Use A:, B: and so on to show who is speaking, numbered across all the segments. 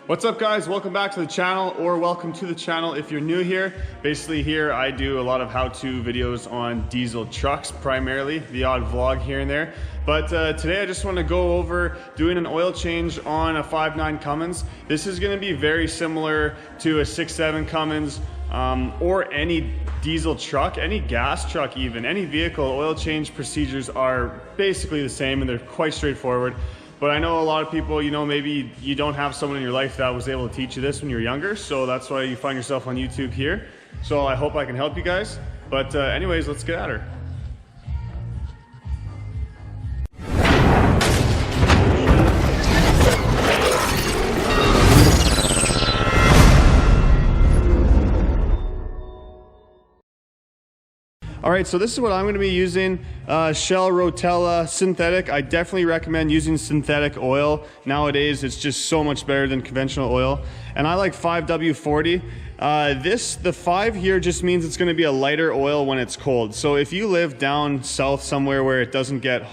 A: What's up guys, welcome back to the channel, or welcome to the channel if you're new here. Basically here I do a lot of how-to videos on diesel trucks primarily, the odd vlog here and there. But today I just want to go over doing an oil change on a 5.9 Cummins. This is going to be very similar to a 6.7 Cummins or any diesel truck, any gas truck even, any vehicle. Oil change procedures are basically the same and they're quite straightforward. But I know a lot of people, you know, maybe you don't have someone in your life that was able to teach you this when you were younger, so that's why you find yourself on YouTube here. So I hope I can help you guys. But anyways, let's get at her. All right, so this is what I'm going to be using, Shell Rotella synthetic. I definitely recommend using synthetic oil. Nowadays, it's just so much better than conventional oil. And I like 5W40. The 5 here just means it's going to be a lighter oil when it's cold. So if you live down south somewhere where it doesn't get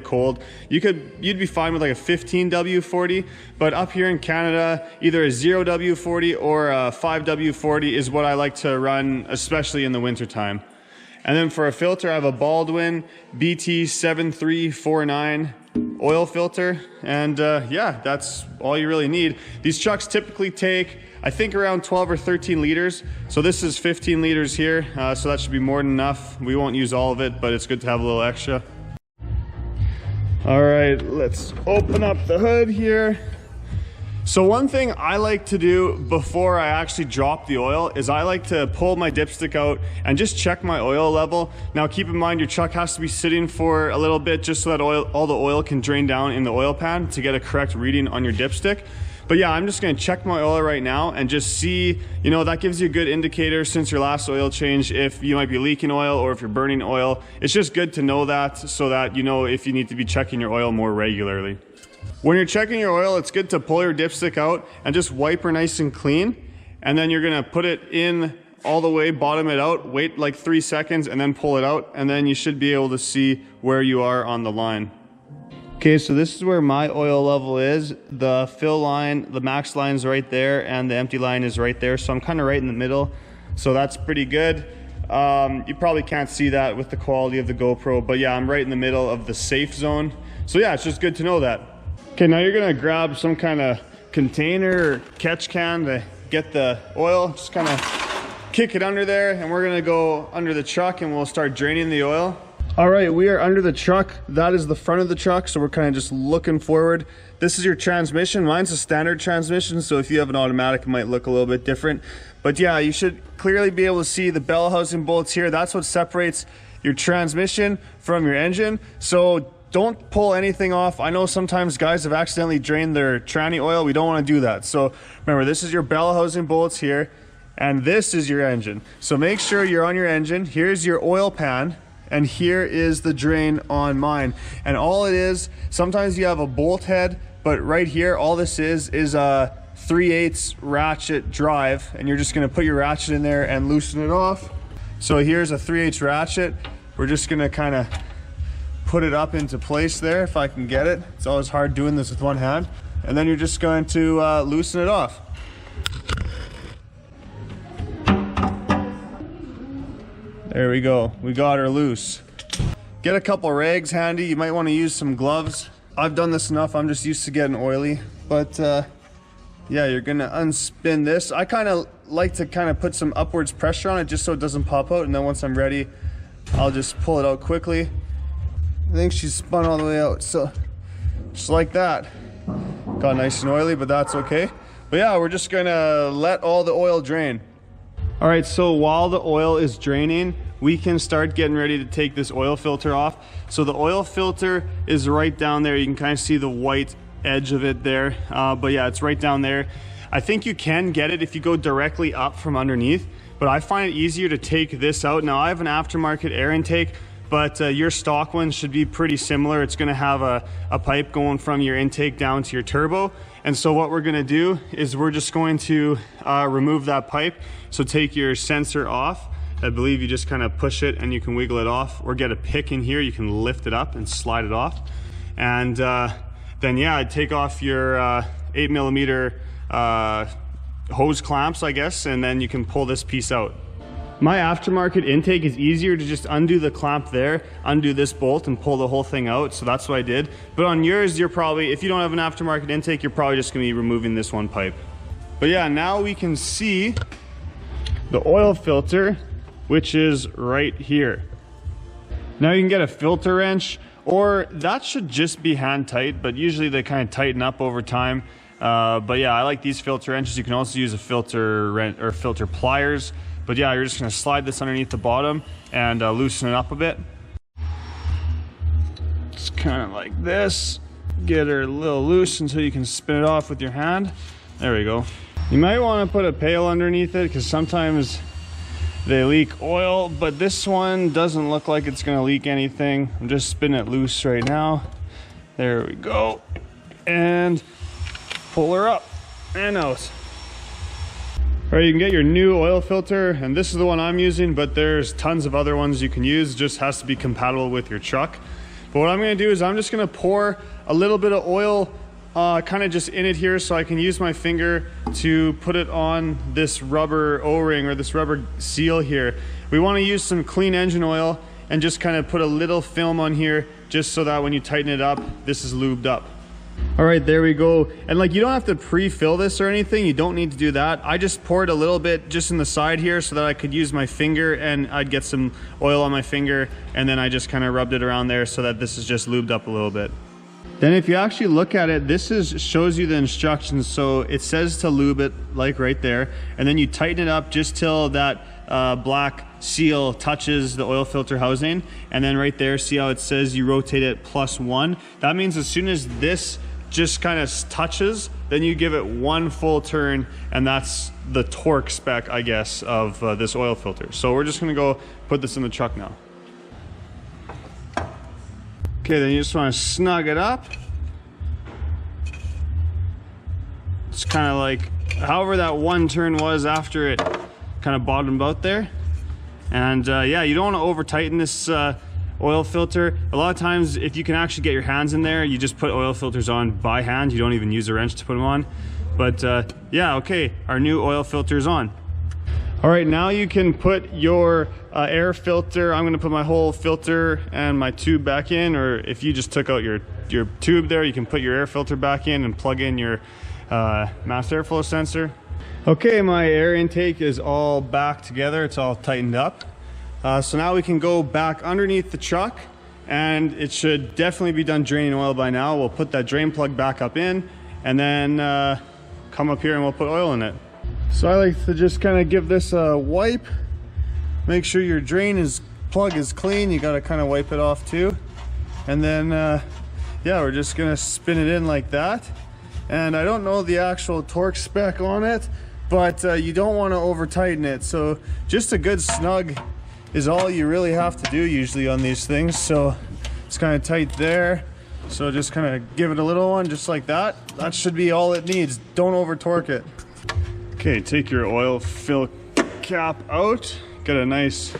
A: cold, you'd be fine with like a 15W40. But up here in Canada, either a 0W40 or a 5W40 is what I like to run, especially in the wintertime. And then for a filter, I have a Baldwin BT7349 oil filter. And yeah, that's all you really need. These trucks typically take, I think, around 12 or 13 liters. So this is 15 liters here. So that should be more than enough. We won't use all of it, but it's good to have a little extra. All right, let's open up the hood here. So one thing I like to do before I actually drop the oil is I like to pull my dipstick out and just check my oil level. Now keep in mind your truck has to be sitting for a little bit just so that all the oil can drain down in the oil pan to get a correct reading on your dipstick. But yeah, I'm just gonna check my oil right now and just see, you know, that gives you a good indicator since your last oil change if you might be leaking oil or if you're burning oil. It's just good to know that so that you know if you need to be checking your oil more regularly. When you're checking your oil, it's good to pull your dipstick out and just wipe her nice and clean. And then you're gonna put it in all the way, bottom it out, wait like 3 seconds and then pull it out. And then you should be able to see where you are on the line. Okay, so this is where my oil level is. The fill line, the max line is right there and the empty line is right there. So I'm kind of right in the middle. So that's pretty good. You probably can't see that with the quality of the GoPro, but yeah, I'm right in the middle of the safe zone. So yeah, it's just good to know that. Okay, now you're gonna grab some kind of container or catch can to get the oil. Just kind of kick it under there and we're gonna go under the truck and we'll start draining the oil. All right, we are under the truck. That is the front of the truck, so we're kind of just looking forward. This is your transmission. Mine's a standard transmission, so if you have an automatic, it might look a little bit different. But yeah, you should clearly be able to see the bell housing bolts here. That's what separates your transmission from your engine. So don't pull anything off. I know sometimes guys have accidentally drained their tranny oil. We don't want to do that. So remember, this is your bell housing bolts here, and this is your engine. So make sure you're on your engine. Here's your oil pan, and here is the drain on mine. And all it is, sometimes you have a bolt head, but right here, all this is a 3/8 ratchet drive, and you're just gonna put your ratchet in there and loosen it off. So here's a 3/8 ratchet. We're just gonna kind of put it up into place there if I can get it. It's always hard doing this with one hand. And then you're just going to loosen it off. There we go, we got her loose. Get a couple rags handy. You might want to use some gloves. I've done this enough, I'm just used to getting oily. But yeah, you're gonna unspin this. I kind of like to put some upwards pressure on it just so it doesn't pop out, and then once I'm ready, I'll just pull it out quickly. I think she's spun all the way out, so just like that. Got nice and oily, but that's okay. But yeah, we're just gonna let all the oil drain. All right, so while the oil is draining, we can start getting ready to take this oil filter off. So the oil filter is right down there. You can kind of see the white edge of it there. But yeah, it's right down there. I think you can get it if you go directly up from underneath, but I find it easier to take this out. Now I have an aftermarket air intake, but your stock one should be pretty similar. It's gonna have a pipe going from your intake down to your turbo. And so what we're gonna do is we're just going to remove that pipe. So take your sensor off. I believe you just kind of push it and you can wiggle it off, or get a pick in here, you can lift it up and slide it off. And then yeah, take off your 8mm hose clamps, I guess, and then you can pull this piece out. My aftermarket intake is easier to just undo the clamp there, undo this bolt and pull the whole thing out. So that's what I did. But on yours, you're probably, if you don't have an aftermarket intake, you're probably just gonna be removing this one pipe. But yeah, now we can see the oil filter, which is right here. Now you can get a filter wrench, or that should just be hand tight, but usually they kind of tighten up over time. But yeah, I like these filter wrenches. You can also use a filter wrench or filter pliers. But yeah, you're just gonna slide this underneath the bottom and loosen it up a bit. It's kind of like this. Get her a little loose until you can spin it off with your hand. There we go. You might want to put a pail underneath it because sometimes they leak oil, but this one doesn't look like it's gonna leak anything. I'm just spinning it loose right now. There we go. And pull her up and out. All right, you can get your new oil filter, and this is the one I'm using, but there's tons of other ones you can use. It just has to be compatible with your truck. But what I'm gonna do is I'm just gonna pour a little bit of oil kind of just in it here so I can use my finger to put it on this rubber O-ring or this rubber seal here. We wanna use some clean engine oil and just kind of put a little film on here just so that when you tighten it up, this is lubed up. All right, there we go. And like, you don't have to pre-fill this or anything. You don't need to do that. I just poured a little bit just in the side here so that I could use my finger and I'd get some oil on my finger. And then I just kind of rubbed it around there so that this is just lubed up a little bit. Then if you actually look at it, this shows you the instructions. So it says to lube it like right there. And then you tighten it up just till that black seal touches the oil filter housing. And then right there, see how it says you rotate it +1? That means as soon as this just kind of touches, then you give it one full turn, and that's the torque spec, I guess, of this oil filter. So we're just gonna go put this in the truck now. Okay, then you just want to snug it up. It's kind of like however that one turn was after it kind of bottomed out there. And yeah, you don't want to over tighten this oil filter. A lot of times, if you can actually get your hands in there, you just put oil filters on by hand. You don't even use a wrench to put them on. But yeah, okay, our new oil filter is on. All right, now you can put your air filter. I'm gonna put my whole filter and my tube back in, or if you just took out your tube there, you can put your air filter back in and plug in your mass airflow sensor. Okay, my air intake is all back together. It's all tightened up. So now we can go back underneath the truck, and it should definitely be done draining oil by now. We'll put that drain plug back up in, and then come up here and we'll put oil in it. So I like to just kind of give this a wipe. Make sure your plug is clean. You got to kind of wipe it off too. And then, yeah, we're just gonna spin it in like that. And I don't know the actual torque spec on it, but you don't want to over tighten it. So just a good snug is all you really have to do usually on these things. So it's kind of tight there. So just kind of give it a little one just like that. That should be all it needs. Don't over torque it. Okay, take your oil fill cap out. Get a nice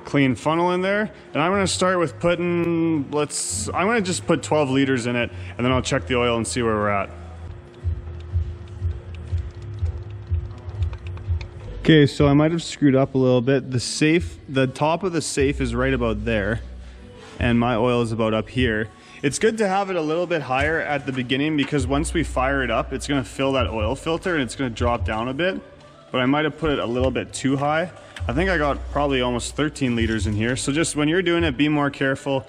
A: clean funnel in there. And I'm gonna start with putting, I'm gonna just put 12 liters in it, and then I'll check the oil and see where we're at. Okay, so I might have screwed up a little bit. The top of the safe is right about there, and my oil is about up here. It's good to have it a little bit higher at the beginning because once we fire it up, it's gonna fill that oil filter and it's gonna drop down a bit. But I might have put it a little bit too high. I think I got probably almost 13 liters in here. So just when you're doing it, be more careful,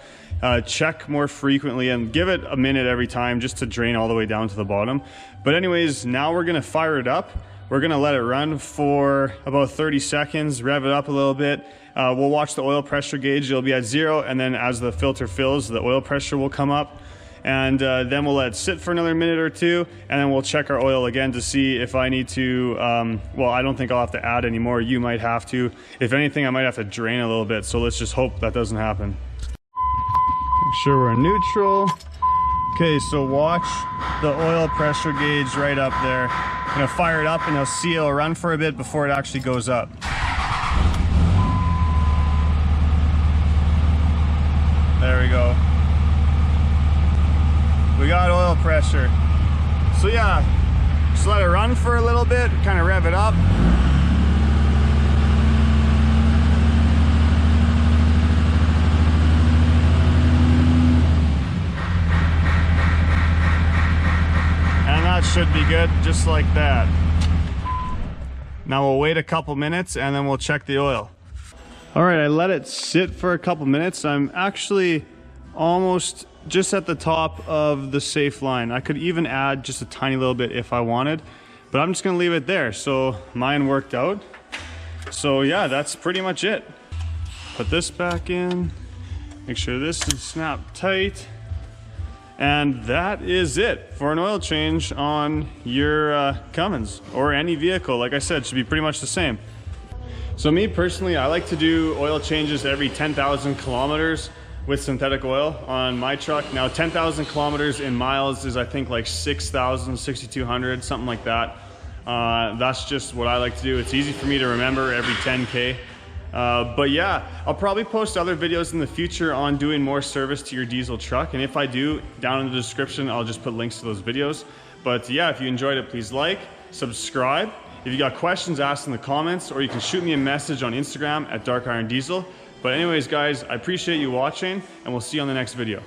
A: check more frequently, and give it a minute every time just to drain all the way down to the bottom. But anyways, now we're gonna fire it up. We're gonna let it run for about 30 seconds, rev it up a little bit. We'll watch the oil pressure gauge. It'll be at 0, and then as the filter fills, the oil pressure will come up. And then we'll let it sit for another minute or two, and then we'll check our oil again to see if I need to, well, I don't think I'll have to add any more. You might have to. If anything, I might have to drain a little bit, so let's just hope that doesn't happen. Make sure we're in neutral. Okay, so watch the oil pressure gauge right up there. I'm gonna fire it up and you'll see it'll run for a bit before it actually goes up. There we go. We got oil pressure. So yeah, Just let it run for a little bit, kind of rev it up. And that should be good, just like that. Now we'll wait a couple minutes and then we'll check the oil. All right, I let it sit for a couple minutes. I'm actually almost just at the top of the safe line. I could even add just a tiny little bit if I wanted, but I'm just gonna leave it there. So mine worked out. So yeah, that's pretty much it. Put this back in, make sure this is snapped tight. And that is it for an oil change on your Cummins or any vehicle. Like I said, it should be pretty much the same. So me personally, I like to do oil changes every 10,000 kilometers with synthetic oil on my truck. Now 10,000 kilometers in miles is I think like 6,000, 6,200, something like that. That's just what I like to do. It's easy for me to remember every 10K. But yeah, I'll probably post other videos in the future on doing more service to your diesel truck. And if I do, down in the description, I'll just put links to those videos. But yeah, if you enjoyed it, please like, subscribe. If you got questions, ask in the comments, or you can shoot me a message on Instagram at Dark Iron Diesel. But anyways, guys, I appreciate you watching, and we'll see you on the next video.